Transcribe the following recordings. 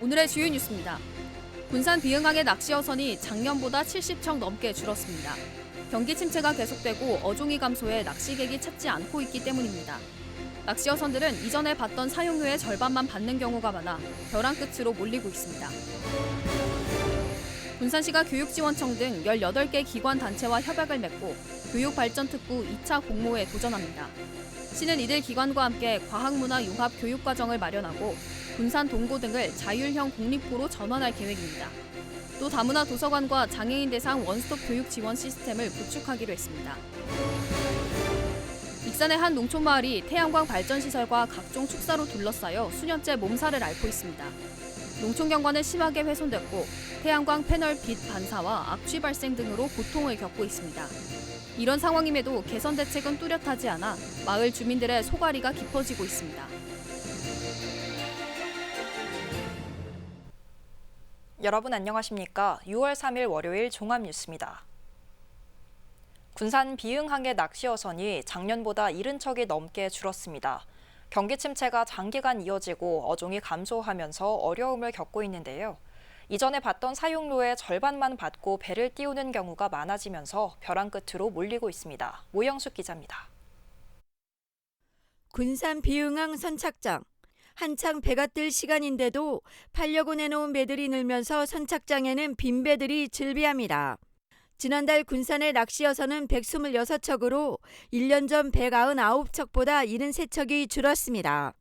오늘의 주요 뉴스입니다. 군산 비흥항의 낚시어선이 작년보다 70척 넘게 줄었습니다. 경기 침체가 계속되고 어종이 감소해 낚시객이 찾지 않고 있기 때문입니다. 낚시어선들은 이전에 받던 사용료의 절반만 받는 경우가 많아 벼랑 끝으로 몰리고 있습니다. 군산시가 교육지원청 등 18개 기관 단체와 협약을 맺고 교육발전특구 2차 공모에 도전합니다. 시는 이들 기관과 함께 과학문화 융합 교육과정을 마련하고 군산 동고 등을 자율형 공립고로 전환할 계획입니다. 또 다문화 도서관과 장애인 대상 원스톱 교육 지원 시스템을 구축하기로 했습니다. 익산의 한 농촌마을이 태양광 발전시설과 각종 축사로 둘러싸여 수년째 몸살을 앓고 있습니다. 농촌 경관은 심하게 훼손됐고 태양광 패널 빛 반사와 악취 발생 등으로 고통을 겪고 있습니다. 이런 상황임에도 개선 대책은 뚜렷하지 않아 마을 주민들의 소갈이가 깊어지고 있습니다. 여러분 안녕하십니까? 6월 3일 월요일 종합뉴스입니다. 군산 비흥항의 낚시어선이 작년보다 70척이 넘게 줄었습니다. 경기 침체가 장기간 이어지고 어종이 감소하면서 어려움을 겪고 있는데요. 이전에 받던 사용료의 절반만 받고 배를 띄우는 경우가 많아지면서 벼랑 끝으로 몰리고 있습니다. 모영숙 기자입니다. 군산 비흥항 선착장. 한창 배가 뜰 시간인데도 팔려고 내놓은 배들이 늘면서 선착장에는 빈 배들이 즐비합니다. 지난달 군산의 낚시어선은 126척으로 1년 전 199척보다 73척이 줄었습니다.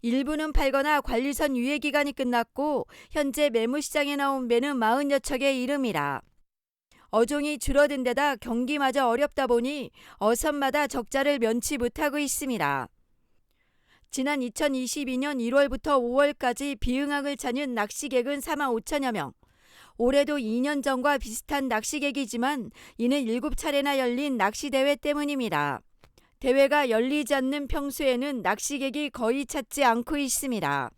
일부는 팔거나 관리선 유예 기간이 끝났고 현재 매물시장에 나온 배는 40여 척에 이릅니다. 어종이 줄어든 데다 경기마저 어렵다 보니 어선마다 적자를 면치 못하고 있습니다. 지난 2022년 1월부터 5월까지 비흥항을 찾는 낚시객은 4만 5천여 명. 올해도 2년 전과 비슷한 낚시객이지만 이는 7차례나 열린 낚시대회 때문입니다. 대회가 열리지 않는 평소에는 낚시객이 거의 찾지 않고 있습니다.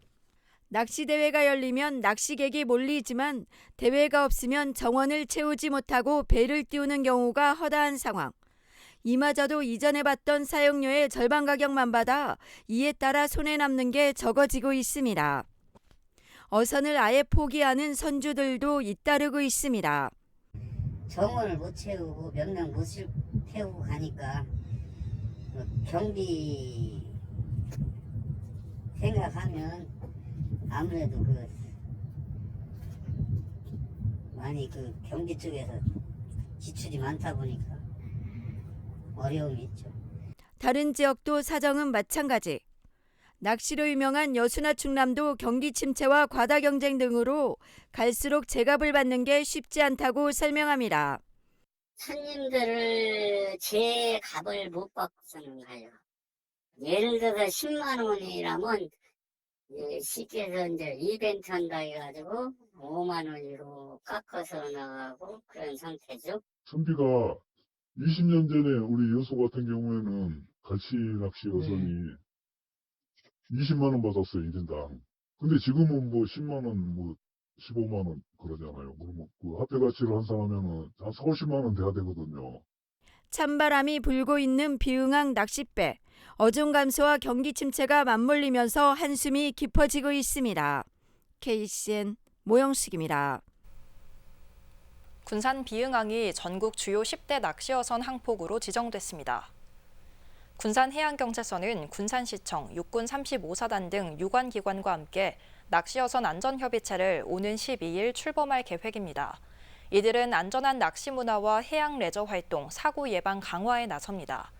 낚시대회가 열리면 낚시객이 몰리지만 대회가 없으면 정원을 채우지 못하고 배를 띄우는 경우가 허다한 상황. 이마저도 이전에 받던 사용료의 절반 가격만 받아 이에 따라 손에 남는 게 적어지고 있습니다. 어선을 아예 포기하는 선주들도 잇따르고 있습니다. 정원을 못 채우고 몇 명 못 태우고 가니까 경비 생각하면 아무래도 많이 경비 쪽에서 지출이 많다 보니까 어려움이 있죠. 다른 지역도 사정은 마찬가지. 낚시로 유명한 여수나 충남도 경기 침체와 과다 경쟁 등으로 갈수록 제값을 받는 게 쉽지 않다고 설명합니다. 손님들을 제 값을 못 받고서는 가요. 예를 들어서 10만 원이라면 쉽게 해서 이제 이벤트 한다 해가지고 5만 원으로 깎아서 나가고 그런 상태죠. 선비가 20년 전에 우리 여수 같은 경우에는 갈치 낚시 어선이 20만 원 받았어요, 1인당. 근데 지금은 뭐 10만 원, 뭐 15만 원 그러잖아요. 그러면 화폐 가치를 환산하면은 한 4, 50만 원 돼야 되거든요. 찬바람이 불고 있는 비흥항 낚싯배. 어종 감소와 경기 침체가 맞물리면서 한숨이 깊어지고 있습니다. KCN 모영숙입니다. 군산 비흥항이 전국 주요 10대 낚시어선 항폭으로 지정됐습니다. 군산해양경찰서는 군산시청, 육군 35사단 등 유관기관과 함께 낚시어선 안전협의체를 오는 12일 출범할 계획입니다. 이들은 안전한 낚시 문화와 해양 레저 활동, 사고 예방 강화에 나섭니다.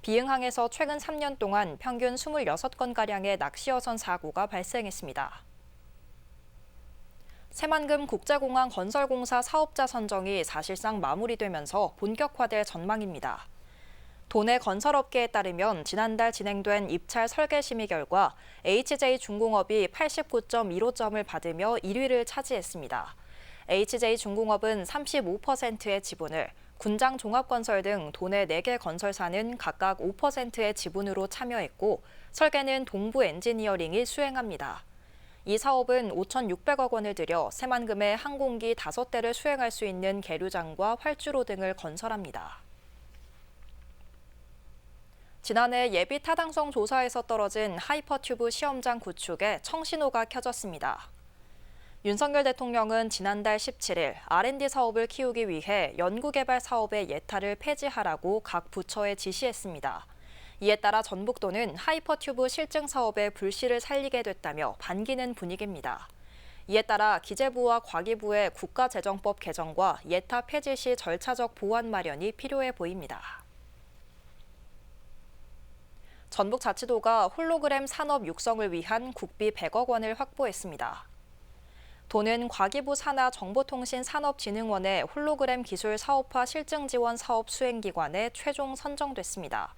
비흥항에서 최근 3년 동안 평균 26건가량의 낚시어선 사고가 발생했습니다. 새만금 국제공항 건설공사 사업자 선정이 사실상 마무리되면서 본격화될 전망입니다. 도내 건설업계에 따르면 지난달 진행된 입찰 설계 심의 결과 HJ중공업이 89.15점을 받으며 1위를 차지했습니다. HJ중공업은 35%의 지분을, 군장종합건설 등 도내 4개 건설사는 각각 5%의 지분으로 참여했고 설계는 동부엔지니어링이 수행합니다. 이 사업은 5,600억 원을 들여 새만금의 항공기 5대를 수행할 수 있는 계류장과 활주로 등을 건설합니다. 지난해 예비 타당성 조사에서 떨어진 하이퍼튜브 시험장 구축에 청신호가 켜졌습니다. 윤석열 대통령은 지난달 17일 R&D 사업을 키우기 위해 연구개발 사업의 예타를 폐지하라고 각 부처에 지시했습니다. 이에 따라 전북도는 하이퍼튜브 실증 사업의 불씨를 살리게 됐다며 반기는 분위기입니다. 이에 따라 기재부와 과기부의 국가재정법 개정과 예타 폐지 시 절차적 보완 마련이 필요해 보입니다. 전북자치도가 홀로그램 산업 육성을 위한 국비 100억 원을 확보했습니다. 도는 과기부 산하 정보통신산업진흥원의 홀로그램 기술 사업화 실증 지원 사업 수행기관에 최종 선정됐습니다.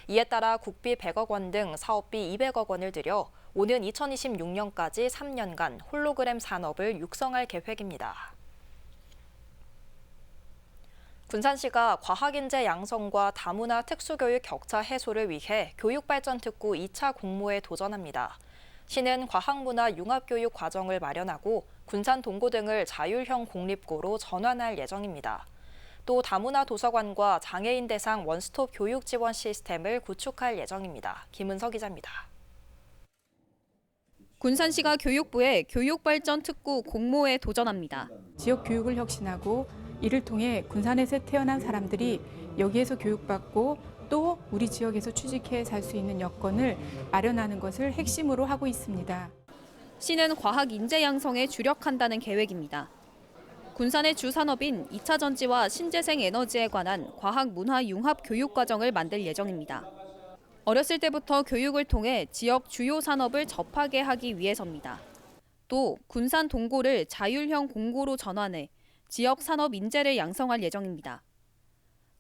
이에 따라 국비 100억 원 등 사업비 200억 원을 들여 오는 2026년까지 3년간 홀로그램 산업을 육성할 계획입니다. 군산시가 과학인재 양성과 다문화 특수교육 격차 해소를 위해 교육발전특구 2차 공모에 도전합니다. 시는 과학문화 융합교육 과정을 마련하고 군산 동고 등을 자율형 공립고로 전환할 예정입니다. 또 다문화 도서관과 장애인 대상 원스톱 교육 지원 시스템을 구축할 예정입니다. 김은서 기자입니다. 군산시가 교육부의 교육발전특구 공모에 도전합니다. 지역 교육을 혁신하고 이를 통해 군산에서 태어난 사람들이 여기에서 교육받고 또 우리 지역에서 취직해 살 수 있는 여건을 마련하는 것을 핵심으로 하고 있습니다. 시는 과학 인재 양성에 주력한다는 계획입니다. 군산의 주 산업인 2차 전지와 신재생 에너지에 관한 과학 문화 융합 교육 과정을 만들 예정입니다. 어렸을 때부터 교육을 통해 지역 주요 산업을 접하게 하기 위해서입니다. 또 군산 동고를 자율형 공고로 전환해 지역 산업 인재를 양성할 예정입니다.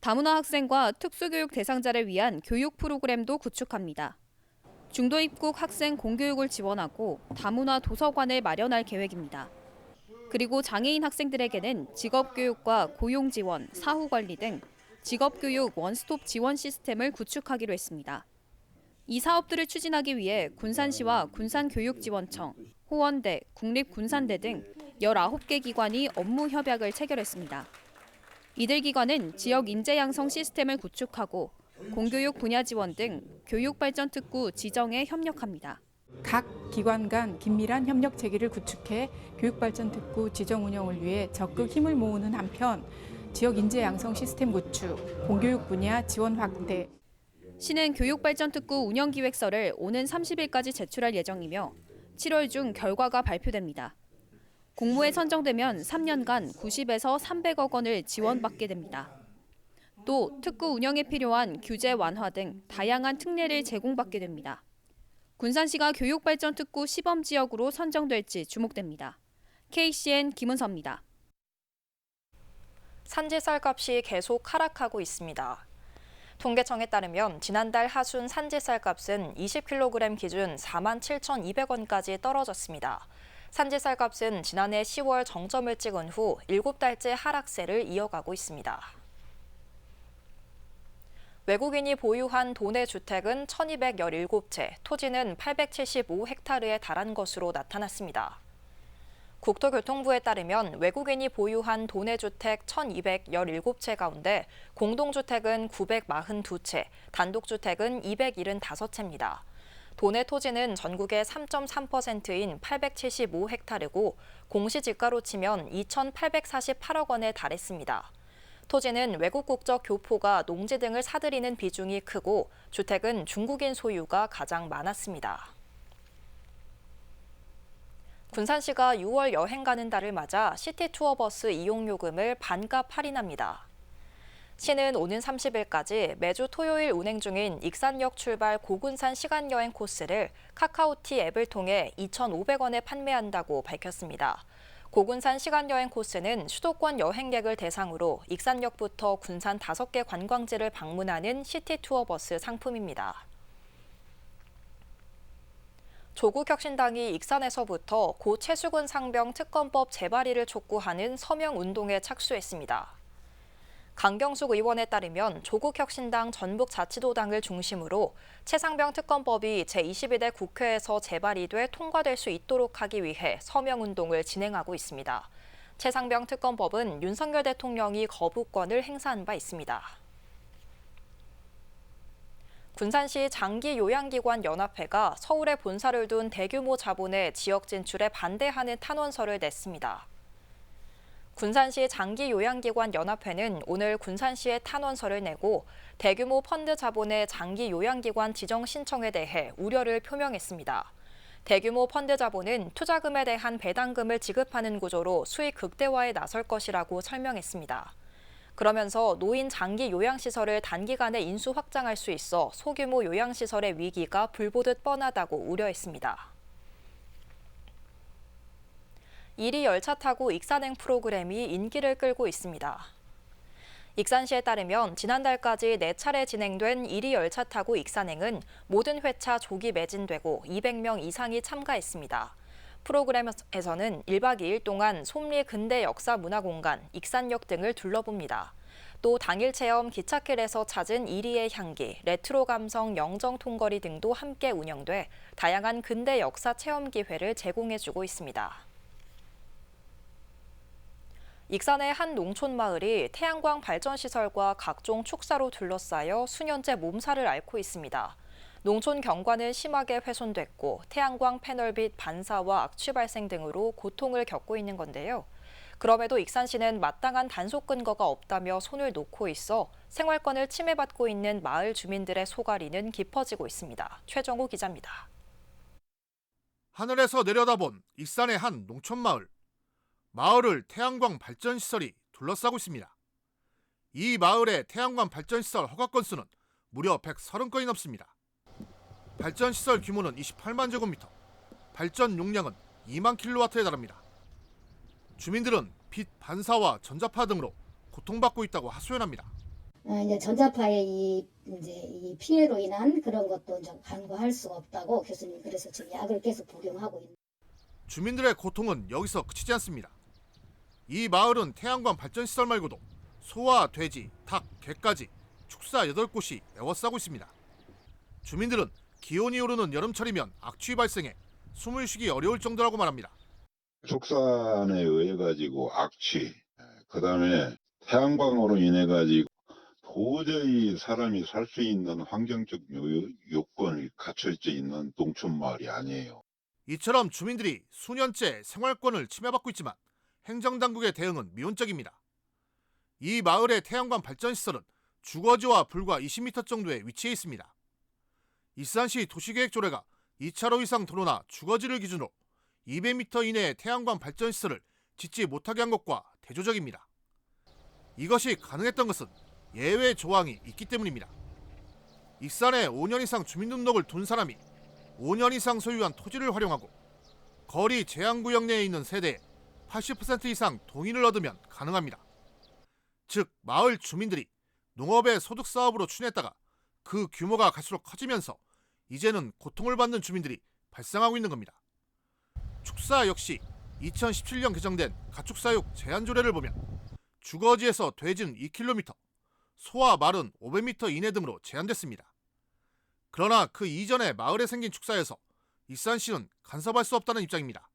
다문화 학생과 특수교육 대상자를 위한 교육 프로그램도 구축합니다. 중도 입국 학생 공교육을 지원하고 다문화 도서관을 마련할 계획입니다. 그리고 장애인 학생들에게는 직업교육과 고용지원, 사후관리 등 직업교육 원스톱 지원 시스템을 구축하기로 했습니다. 이 사업들을 추진하기 위해 군산시와 군산교육지원청, 호원대, 국립군산대 등 19개 기관이 업무 협약을 체결했습니다. 이들 기관은 지역 인재 양성 시스템을 구축하고 공교육 분야 지원 등 교육발전특구 지정에 협력합니다. 각 기관 간 긴밀한 협력 체계를 구축해 교육발전특구 지정 운영을 위해 적극 힘을 모으는 한편 지역 인재 양성 시스템 구축, 공교육 분야 지원 확대. 시는 교육발전특구 운영기획서를 오는 30일까지 제출할 예정이며 7월 중 결과가 발표됩니다. 공모에 선정되면 3년간 90에서 300억 원을 지원받게 됩니다. 또 특구 운영에 필요한 규제 완화 등 다양한 특례를 제공받게 됩니다. 군산시가 교육발전특구 시범지역으로 선정될지 주목됩니다. KCN 김은서입니다. 산지 쌀값이 계속 하락하고 있습니다. 통계청에 따르면 지난달 하순 산지 쌀값은 20kg 기준 47,200원까지 떨어졌습니다. 산지 쌀값은 지난해 10월 정점을 찍은 후 7달째 하락세를 이어가고 있습니다. 외국인이 보유한 도내 주택은 1,217채, 토지는 875헥타르에 달한 것으로 나타났습니다. 국토교통부에 따르면 외국인이 보유한 도내 주택 1,217채 가운데 공동주택은 942채, 단독주택은 275채입니다. 도내 토지는 전국의 3.3%인 875헥타르고 공시지가로 치면 2,848억 원에 달했습니다. 토지는 외국 국적 교포가 농지 등을 사들이는 비중이 크고 주택은 중국인 소유가 가장 많았습니다. 군산시가 6월 여행 가는 달을 맞아 시티투어버스 이용요금을 반값 할인합니다. 시는 오는 30일까지 매주 토요일 운행 중인 익산역 출발 고군산 시간여행 코스를 카카오티 앱을 통해 2,500원에 판매한다고 밝혔습니다. 고군산 시간여행 코스는 수도권 여행객을 대상으로 익산역부터 군산 5개 관광지를 방문하는 시티투어버스 상품입니다. 조국혁신당이 익산에서부터 고 최수근 상병 특검법 재발의를 촉구하는 서명운동에 착수했습니다. 강경숙 의원에 따르면 조국혁신당 전북자치도당을 중심으로 최상병 특검법이 제22대 국회에서 재발의돼 통과될 수 있도록 하기 위해 서명운동을 진행하고 있습니다. 최상병 특검법은 윤석열 대통령이 거부권을 행사한 바 있습니다. 군산시 장기요양기관 연합회가 서울에 본사를 둔 대규모 자본의 지역 진출에 반대하는 탄원서를 냈습니다. 군산시 장기요양기관 연합회는 오늘 군산시에 탄원서를 내고 대규모 펀드 자본의 장기요양기관 지정 신청에 대해 우려를 표명했습니다. 대규모 펀드 자본은 투자금에 대한 배당금을 지급하는 구조로 수익 극대화에 나설 것이라고 설명했습니다. 그러면서 노인 장기 요양시설을 단기간에 인수 확장할 수 있어 소규모 요양시설의 위기가 불보듯 뻔하다고 우려했습니다. 이리 열차 타고 익산행 프로그램이 인기를 끌고 있습니다. 익산시에 따르면 지난달까지 4차례 진행된 이리 열차 타고 익산행은 모든 회차 조기 매진되고 200명 이상이 참가했습니다. 프로그램에서는 1박 2일 동안 솜리 근대 역사 문화공간, 익산역 등을 둘러봅니다. 또 당일 체험 기찻길에서 찾은 이리의 향기, 레트로 감성 영정 통거리 등도 함께 운영돼 다양한 근대 역사 체험 기회를 제공해주고 있습니다. 익산의 한 농촌 마을이 태양광 발전시설과 각종 축사로 둘러싸여 수년째 몸살을 앓고 있습니다. 농촌 경관은 심하게 훼손됐고 태양광 패널빛 반사와 악취 발생 등으로 고통을 겪고 있는 건데요. 그럼에도 익산시는 마땅한 단속 근거가 없다며 손을 놓고 있어 생활권을 침해받고 있는 마을 주민들의 소갈이는 깊어지고 있습니다. 최정우 기자입니다. 하늘에서 내려다본 익산의 한 농촌 마을. 마을을 태양광 발전시설이 둘러싸고 있습니다. 이 마을의 태양광 발전시설 허가 건수는 무려 130건이 넘습니다. 발전시설 규모는 28만 제곱미터, 발전 용량은 2만 킬로와트에 달합니다. 주민들은 빛 반사와 전자파 등으로 고통받고 있다고 하소연합니다. 이제 전자파의 이 피해로 인한 그런 것도 좀 간과할 수가 없다고 교수님 그래서 지금 약을 계속 복용하고 있는. 주민들의 고통은 여기서 그치지 않습니다. 이 마을은 태양광 발전시설 말고도 소와 돼지, 닭, 개까지 축사 8곳이 에워싸고 있습니다. 주민들은 기온이 오르는 여름철이면 악취 발생해 숨을 쉬기 어려울 정도라고 말합니다. 축산에 의해 가지고 악취, 그다음에 태양광으로 인해 가지고 도저히 사람이 살 수 있는 환경적 요건이 갖춰져 있는 농촌 마을이 아니에요. 이처럼 주민들이 수년째 생활권을 침해받고 있지만 행정당국의 대응은 미온적입니다. 이 마을의 태양광 발전시설은 주거지와 불과 20m 정도에 위치해 있습니다. 익산시 도시계획조례가 2차로 이상 도로나 주거지를 기준으로 200m 이내의 태양광 발전시설을 짓지 못하게 한 것과 대조적입니다. 이것이 가능했던 것은 예외 조항이 있기 때문입니다. 익산에 5년 이상 주민등록을 둔 사람이 5년 이상 소유한 토지를 활용하고 거리 제한구역 내에 있는 세대의 80% 이상 동의를 얻으면 가능합니다. 즉 마을 주민들이 농업의 소득 사업으로 추진했다가 그 규모가 갈수록 커지면서 이제는 고통을 받는 주민들이 발생하고 있는 겁니다. 축사 역시 2017년 개정된 가축사육 제한조례를 보면 주거지에서 돼지는 2km, 소와 말은 500m 이내 등으로 제한됐습니다. 그러나 그 이전에 마을에 생긴 축사에서 익산시는 간섭할 수 없다는 입장입니다.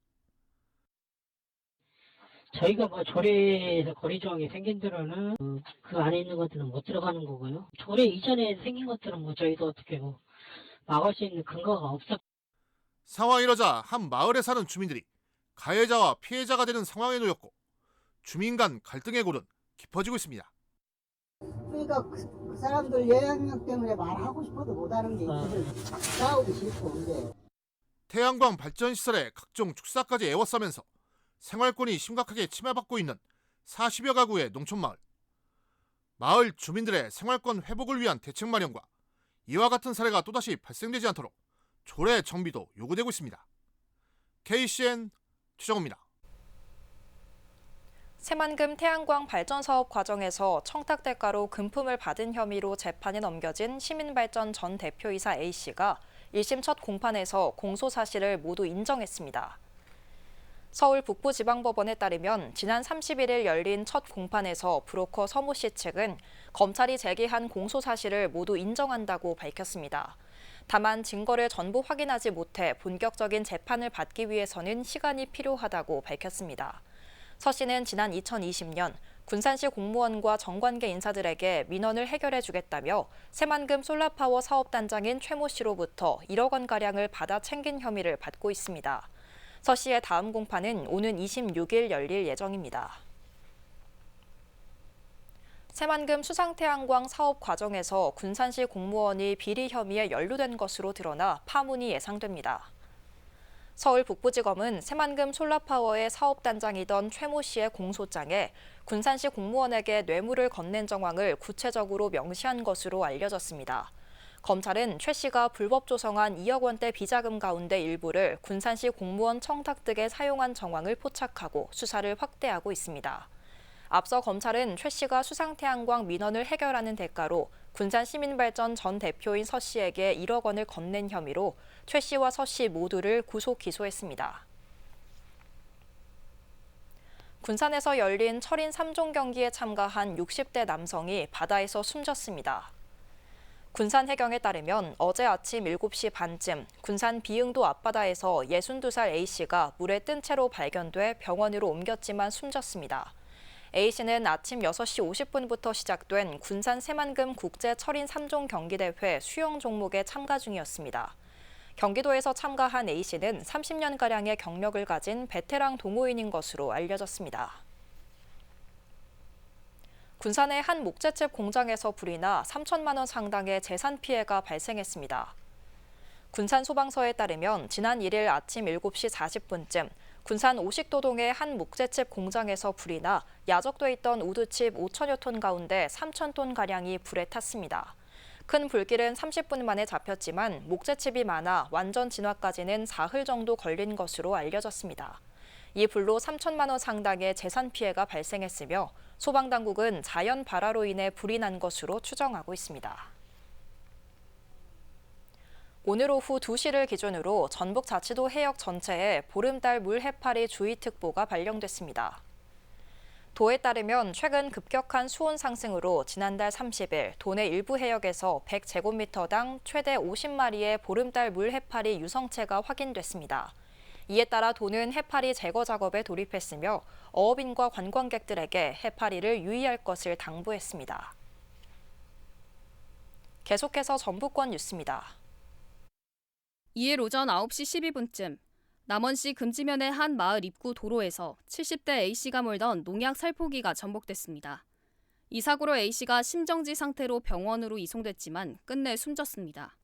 저희가 조례에서 거리 조항이 생긴 대로는 그 안에 있는 것들은 못 들어가는 거고요. 조례 이전에 생긴 것들은 저희도 어떻게 막을 수 있는 근거가 없었. 상황이 이러자 한 마을에 사는 주민들이 가해자와 피해자가 되는 상황에 놓였고 주민 간 갈등의 골은 깊어지고 있습니다. 그러니까 그 사람들 영향력 때문에 말하고 싶어도 못하는 게 있거든. 싸우기 싫고 근데. 태양광 발전시설에 각종 축사까지 에워싸면서 생활권이 심각하게 침해받고 있는 40여 가구의 농촌마을. 마을 주민들의 생활권 회복을 위한 대책 마련과 이와 같은 사례가 또다시 발생되지 않도록 조례 정비도 요구되고 있습니다. KCN 최정우입니다. 새만금 태양광 발전 사업 과정에서 청탁 대가로 금품을 받은 혐의로 재판에 넘겨진 시민발전 전 대표이사 A씨가 1심 첫 공판에서 공소 사실을 모두 인정했습니다. 서울 북부지방법원에 따르면 지난 31일 열린 첫 공판에서 브로커 서모 씨 측은 검찰이 제기한 공소 사실을 모두 인정한다고 밝혔습니다. 다만 증거를 전부 확인하지 못해 본격적인 재판을 받기 위해서는 시간이 필요하다고 밝혔습니다. 서 씨는 지난 2020년 군산시 공무원과 정관계 인사들에게 민원을 해결해 주겠다며 새만금 솔라파워 사업단장인 최모 씨로부터 1억 원가량을 받아 챙긴 혐의를 받고 있습니다. 서 씨의 다음 공판은 오는 26일 열릴 예정입니다. 새만금 수상태양광 사업 과정에서 군산시 공무원이 비리 혐의에 연루된 것으로 드러나 파문이 예상됩니다. 서울 북부지검은 새만금 솔라파워의 사업단장이던 최모 씨의 공소장에 군산시 공무원에게 뇌물을 건넨 정황을 구체적으로 명시한 것으로 알려졌습니다. 검찰은 최 씨가 불법 조성한 2억 원대 비자금 가운데 일부를 군산시 공무원 청탁 등에 사용한 정황을 포착하고 수사를 확대하고 있습니다. 앞서 검찰은 최 씨가 수상태양광 민원을 해결하는 대가로 군산시민발전 전 대표인 서 씨에게 1억 원을 건넨 혐의로 최 씨와 서 씨 모두를 구속 기소했습니다. 군산에서 열린 철인 3종 경기에 참가한 60대 남성이 바다에서 숨졌습니다. 군산 해경에 따르면 어제 아침 7시 반쯤 군산 비흥도 앞바다에서 62살 A씨가 물에 뜬 채로 발견돼 병원으로 옮겼지만 숨졌습니다. A씨는 아침 6시 50분부터 시작된 군산 새만금 국제 철인 3종 경기대회 수영 종목에 참가 중이었습니다. 경기도에서 참가한 A씨는 30년가량의 경력을 가진 베테랑 동호인인 것으로 알려졌습니다. 군산의 한 목재집 공장에서 불이 나 3천만 원 상당의 재산 피해가 발생했습니다. 군산 소방서에 따르면 지난 1일 아침 7시 40분쯤 군산 오식도동의 한 목재집 공장에서 불이 나 야적돼 있던 우드칩 5천여 톤 가운데 3천 톤가량이 불에 탔습니다. 큰 불길은 30분 만에 잡혔지만 목재칩이 많아 완전 진화까지는 사흘 정도 걸린 것으로 알려졌습니다. 이 불로 3천만 원 상당의 재산 피해가 발생했으며 소방당국은 자연 발화로 인해 불이 난 것으로 추정하고 있습니다. 오늘 오후 2시를 기준으로 전북자치도 해역 전체에 보름달 물 해파리 주의특보가 발령됐습니다. 도에 따르면 최근 급격한 수온 상승으로 지난달 30일 도내 일부 해역에서 100제곱미터당 최대 50마리의 보름달 물 해파리 유성체가 확인됐습니다. 이에 따라 도는 해파리 제거 작업에 돌입했으며 어업인과 관광객들에게 해파리를 유의할 것을 당부했습니다. 계속해서 전북권 뉴스입니다. 2일 오전 9시 12분쯤 남원시 금지면의 한 마을 입구 도로에서 70대 A씨가 몰던 농약 살포기가 전복됐습니다. 이 사고로 A씨가 심정지 상태로 병원으로 이송됐지만 끝내 숨졌습니다.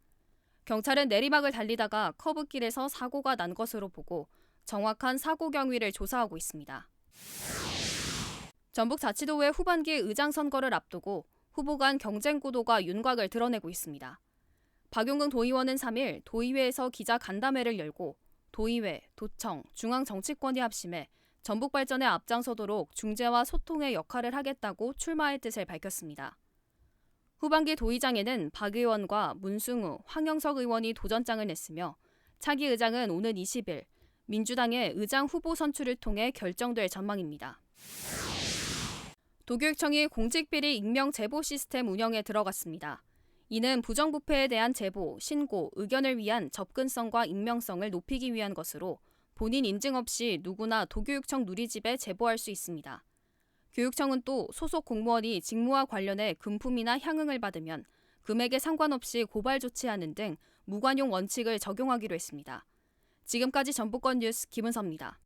경찰은 내리막을 달리다가 커브길에서 사고가 난 것으로 보고 정확한 사고 경위를 조사하고 있습니다. 전북자치도의 후반기 의장 선거를 앞두고 후보 간 경쟁 구도가 윤곽을 드러내고 있습니다. 박용근 도의원은 3일 도의회에서 기자 간담회를 열고 도의회, 도청, 중앙정치권이 합심해 전북 발전에 앞장서도록 중재와 소통의 역할을 하겠다고 출마할 뜻을 밝혔습니다. 후반기 도의장에는 박 의원과 문승우, 황영석 의원이 도전장을 냈으며 차기 의장은 오는 20일 민주당의 의장 후보 선출을 통해 결정될 전망입니다. 도교육청이 공직비리 익명 제보 시스템 운영에 들어갔습니다. 이는 부정부패에 대한 제보, 신고, 의견을 위한 접근성과 익명성을 높이기 위한 것으로 본인 인증 없이 누구나 도교육청 누리집에 제보할 수 있습니다. 교육청은 또 소속 공무원이 직무와 관련해 금품이나 향응을 받으면 금액에 상관없이 고발 조치하는 등 무관용 원칙을 적용하기로 했습니다. 지금까지 전북권 뉴스 김은서입니다.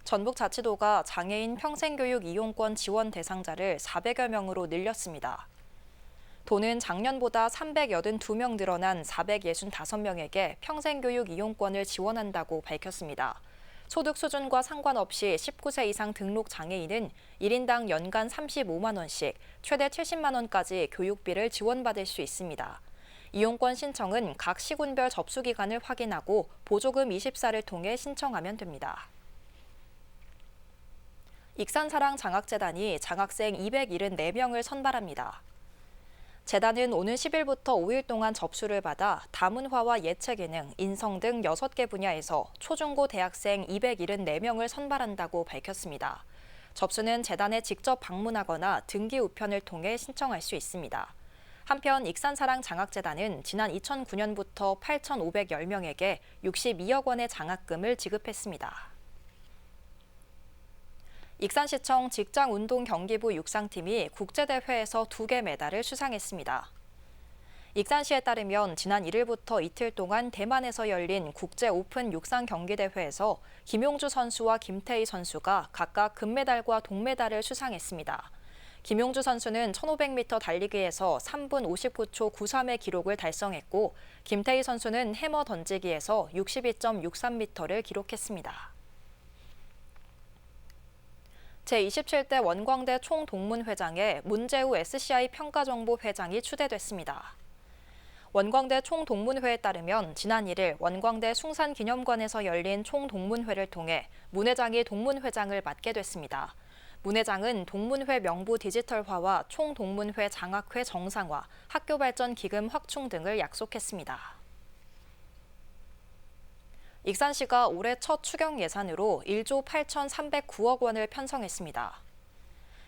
전북자치도가 장애인 평생교육 이용권 지원 대상자를 400여 명으로 늘렸습니다. 도는 작년보다 382명 늘어난 465명에게 평생교육 이용권을 지원한다고 밝혔습니다. 소득 수준과 상관없이 19세 이상 등록 장애인은 1인당 연간 35만 원씩 최대 70만 원까지 교육비를 지원받을 수 있습니다. 이용권 신청은 각 시군별 접수 기간을 확인하고 보조금 24를 통해 신청하면 됩니다. 익산사랑 장학재단이 장학생 274명을 선발합니다. 재단은 오는 10일부터 5일 동안 접수를 받아 다문화와 예체기능, 인성 등 6개 분야에서 초중고 대학생 274명을 선발한다고 밝혔습니다. 접수는 재단에 직접 방문하거나 등기 우편을 통해 신청할 수 있습니다. 한편 익산사랑 장학재단은 지난 2009년부터 8,510명에게 62억 원의 장학금을 지급했습니다. 익산시청 직장운동경기부 육상팀이 국제대회에서 2개 메달을 수상했습니다. 익산시에 따르면 지난 1일부터 이틀 동안 대만에서 열린 국제 오픈 육상 경기대회에서 김용주 선수와 김태희 선수가 각각 금메달과 동메달을 수상했습니다. 김용주 선수는 1500m 달리기에서 3분 59초 93의 기록을 달성했고, 김태희 선수는 해머 던지기에서 62.63m를 기록했습니다. 제27대 원광대 총동문회장에 문재우 SCI 평가정보 회장이 추대됐습니다. 원광대 총동문회에 따르면 지난 1일 원광대 숭산기념관에서 열린 총동문회를 통해 문 회장이 동문회장을 맡게 됐습니다. 문 회장은 동문회 명부 디지털화와 총동문회 장학회 정상화, 학교 발전 기금 확충 등을 약속했습니다. 익산시가 올해 첫 추경 예산으로 1조 8,309억 원을 편성했습니다.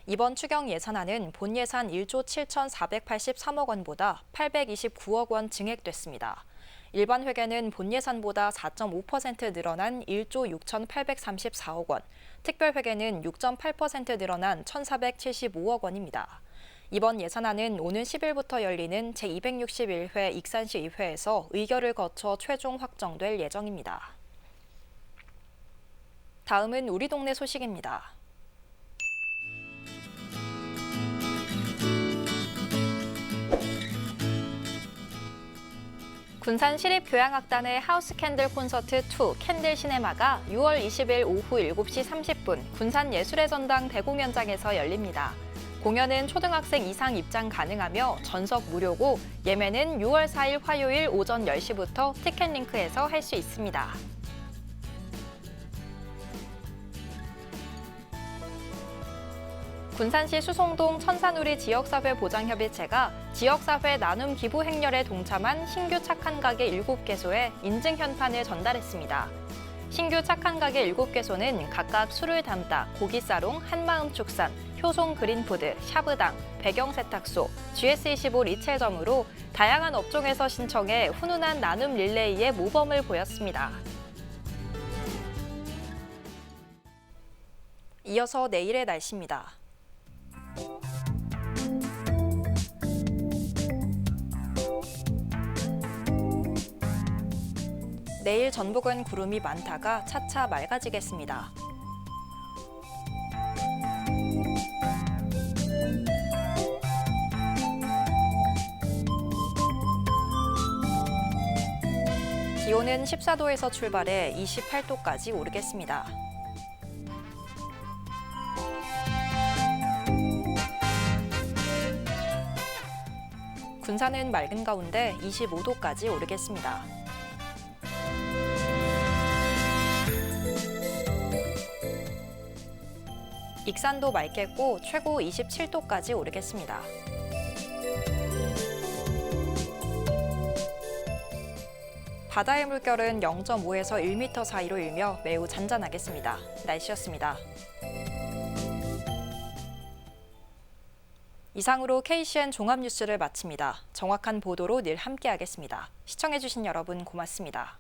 이번 추경 예산안은 본 예산 1조 7,483억 원보다 829억 원 증액됐습니다. 일반 회계는 본 예산보다 4.5% 늘어난 1조 6,834억 원, 특별 회계는 6.8% 늘어난 1,475억 원입니다. 이번 예산안은 오는 10일부터 열리는 제261회 익산시 의회에서 의결을 거쳐 최종 확정될 예정입니다. 다음은 우리 동네 소식입니다. 군산시립교향악단의 하우스 캔들 콘서트 2 캔들 시네마가 6월 20일 오후 7시 30분 군산예술의 전당 대공연장에서 열립니다. 공연은 초등학생 이상 입장 가능하며 전석 무료고, 예매는 6월 4일 화요일 오전 10시부터 티켓링크에서 할 수 있습니다. 군산시 수송동 천산우리 지역사회 보장협의체가 지역사회 나눔 기부 행렬에 동참한 신규 착한 가게 7개소에 인증 현판을 전달했습니다. 신규 착한 가게 7개소는 각각 술을 담다, 고기사롱, 한마음축산, 효송 그린푸드, 샤브당, 배경세탁소, GS25 리첼점으로 다양한 업종에서 신청해 훈훈한 나눔 릴레이의 모범을 보였습니다. 이어서 내일의 날씨입니다. 내일 전북은 구름이 많다가 차차 맑아지겠습니다. 기온은 14도에서 출발해 28도까지 오르겠습니다. 군산은 맑은 가운데 25도까지 오르겠습니다. 익산도 맑겠고 최고 27도까지 오르겠습니다. 바다의 물결은 0.5에서 1m 사이로 일며 매우 잔잔하겠습니다. 날씨였습니다. 이상으로 KCN 종합뉴스를 마칩니다. 정확한 보도로 늘 함께하겠습니다. 시청해주신 여러분 고맙습니다.